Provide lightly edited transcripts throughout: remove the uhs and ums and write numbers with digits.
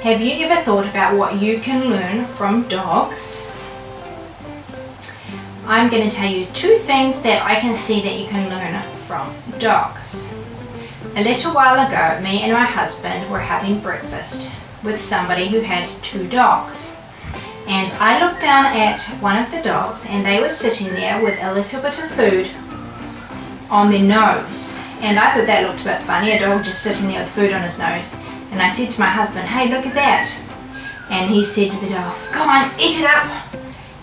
Have you ever thought about what you can learn from dogs? I'm going to tell you 2 things that I can see that you can learn from dogs. A little while ago, me and my husband were having breakfast with somebody who had 2 dogs. And I looked down at one of the dogs and they were sitting there with a little bit of food on their nose. And I thought that looked a bit funny, a dog just sitting there with food on his nose. And I said to my husband, "Hey, look at that." And he said to the dog, "Come on, eat it up."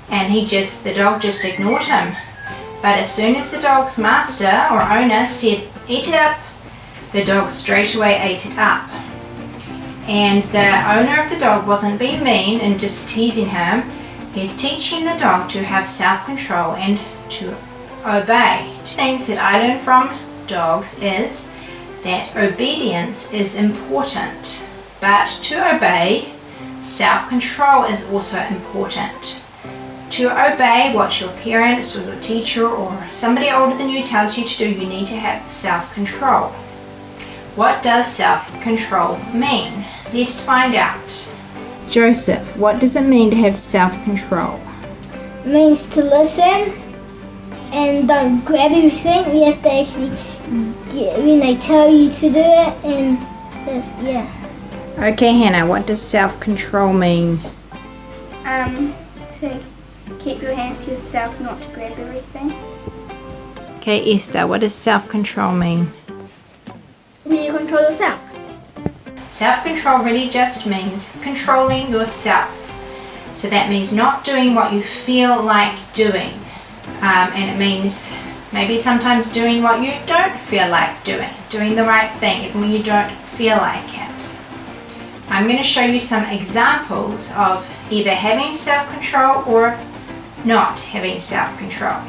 And the dog just ignored him. But as soon as the dog's master or owner said, "Eat it up," the dog straight away ate it up. And the owner of the dog wasn't being mean and just teasing him. He's teaching the dog to have self-control and to obey. 2 things that I learned from dogs is that obedience is important, but to obey, self-control is also important. To obey what your parents or your teacher or somebody older than you tells you to do, you need to have self-control. What does self-control mean? Let's find out. Joseph, what does it mean to have self-control? It means to listen and don't grab everything. You have to actually when they tell you to do it, and just, yeah. Okay, Hannah, what does self-control mean? To keep your hands to yourself, not to grab everything. Okay, Esther, what does self-control mean? You control yourself. Self-control really just means controlling yourself. So that means not doing what you feel like doing. And it means maybe sometimes doing what you don't feel like doing the right thing even when you don't feel like it. I'm going to show you some examples of either having self-control or not having self-control.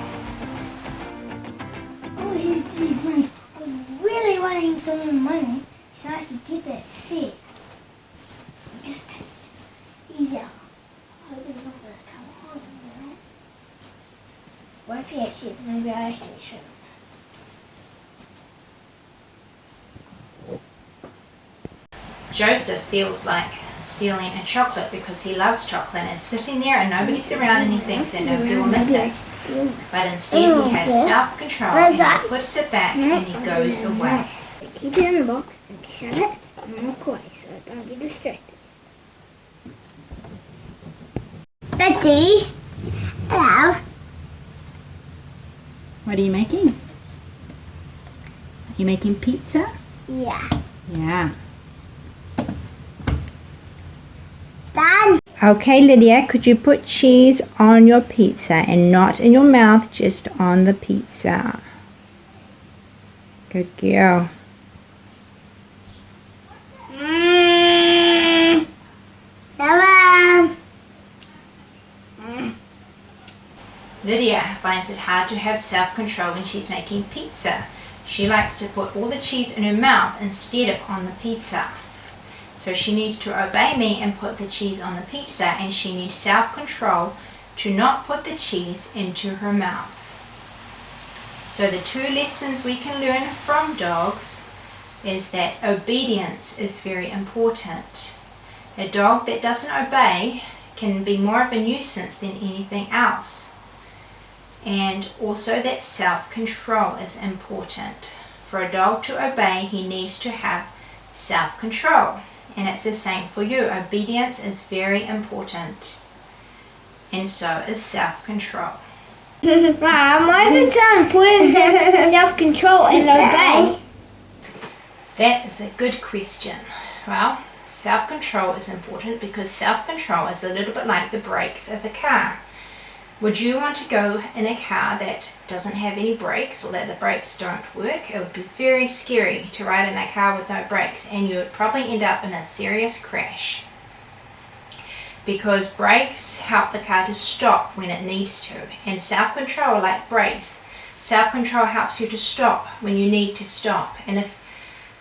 Oh, here's money. I was really wanting some more money so I could get that set. Just take it. Yeah. I hope it's not going to come home, you know? What if he actually is? Maybe I actually should. Joseph feels like stealing a chocolate because he loves chocolate and is sitting there and nobody's around and he thinks that nobody will miss it. But instead he has self-control and he puts it back and he goes away. Keep it in the box and shut it and walk away so I don't get distracted. Daddy, hello. What are you making? Are you making pizza? Yeah. Yeah. Dad. Okay, Lydia, could you put cheese on your pizza and not in your mouth, just on the pizza? Good girl. Lydia finds it hard to have self-control when she's making pizza. She likes to put all the cheese in her mouth instead of on the pizza. So she needs to obey me and put the cheese on the pizza, and she needs self-control to not put the cheese into her mouth. So the 2 lessons we can learn from dogs is that obedience is very important. A dog that doesn't obey can be more of a nuisance than anything else. And also that self-control is important. For a dog to obey, he needs to have self-control. And it's the same for you. Obedience is very important. And so is self-control. Mom, why is it so important to have self-control and obey? That is a good question. Well, self-control is important because self-control is a little bit like the brakes of a car. Would you want to go in a car that doesn't have any brakes or that the brakes don't work? It would be very scary to ride in a car with no brakes, and you would probably end up in a serious crash. Because brakes help the car to stop when it needs to, and self-control, like brakes, self-control helps you to stop when you need to stop. And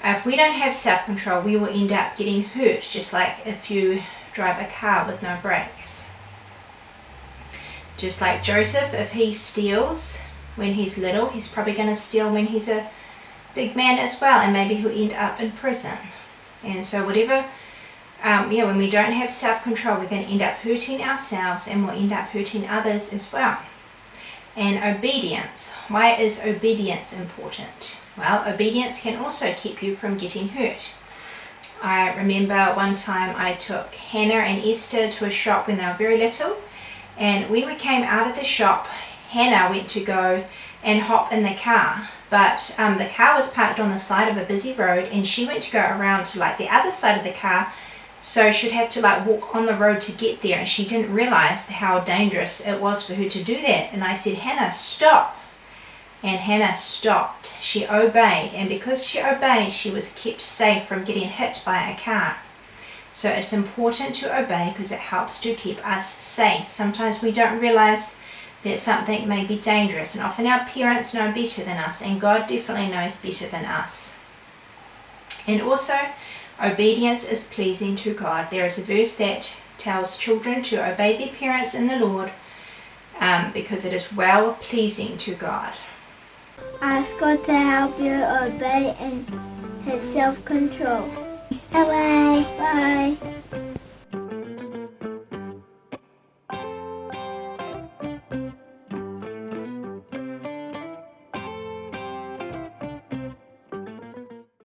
if we don't have self-control, we will end up getting hurt, just like if you drive a car with no brakes. Just like Joseph, if he steals when he's little, he's probably going to steal when he's a big man as well, and maybe he'll end up in prison. And so whatever when we don't have self-control, we're going to end up hurting ourselves and we'll end up hurting others as well. And obedience. Why is obedience important? Well, obedience can also keep you from getting hurt. I remember one time I took Hannah and Esther to a shop when they were very little, and when we came out of the shop, Hannah went to go and hop in the car, but the car was parked on the side of a busy road, and she went to go around to like the other side of the car, so she'd have to like walk on the road to get there, and she didn't realize how dangerous it was for her to do that. And I said, Hannah, stop. And Hannah stopped. She obeyed, and because she obeyed, she was kept safe from getting hit by a car. So it's important to obey because it helps to keep us safe. Sometimes we don't realize that something may be dangerous, and often our parents know better than us, and God definitely knows better than us. And also, obedience is pleasing to God. There is a verse that tells children to obey their parents in the Lord because it is well pleasing to God. Ask God to help you obey and have self-control. Bye-bye. Bye.